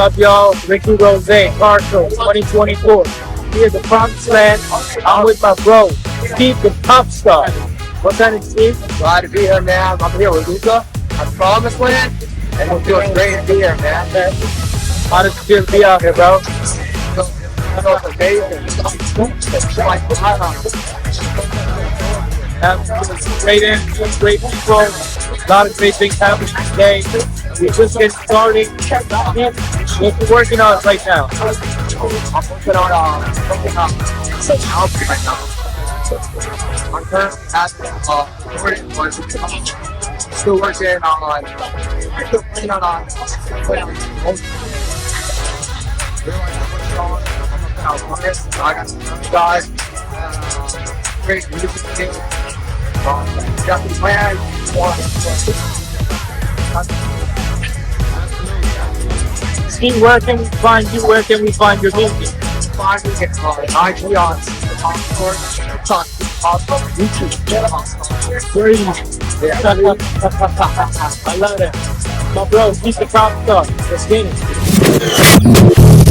up, y'all? Ricky Rose, Marshall, 2024. Here's the promised land. I'm with my bro, Steve the Popstar. What's that, Steve? Glad to be here, man. I'm here with Luca. I'm promised land, and we're doing great to be here, man. How does it feel to be out here, bro? It's amazing. Great energy, great people, a lot of great things happening today. We're just getting started. What we're working on right now. I'm working on some album right now. I'm currently at recording, but still working on I got some guys, great music team. Got some plans. Steve, where can we find you? Where can we find your music? Find me on IG on Popstar, YouTube. Where are you? I love that. My bro, he's the Popstar. Let's get it.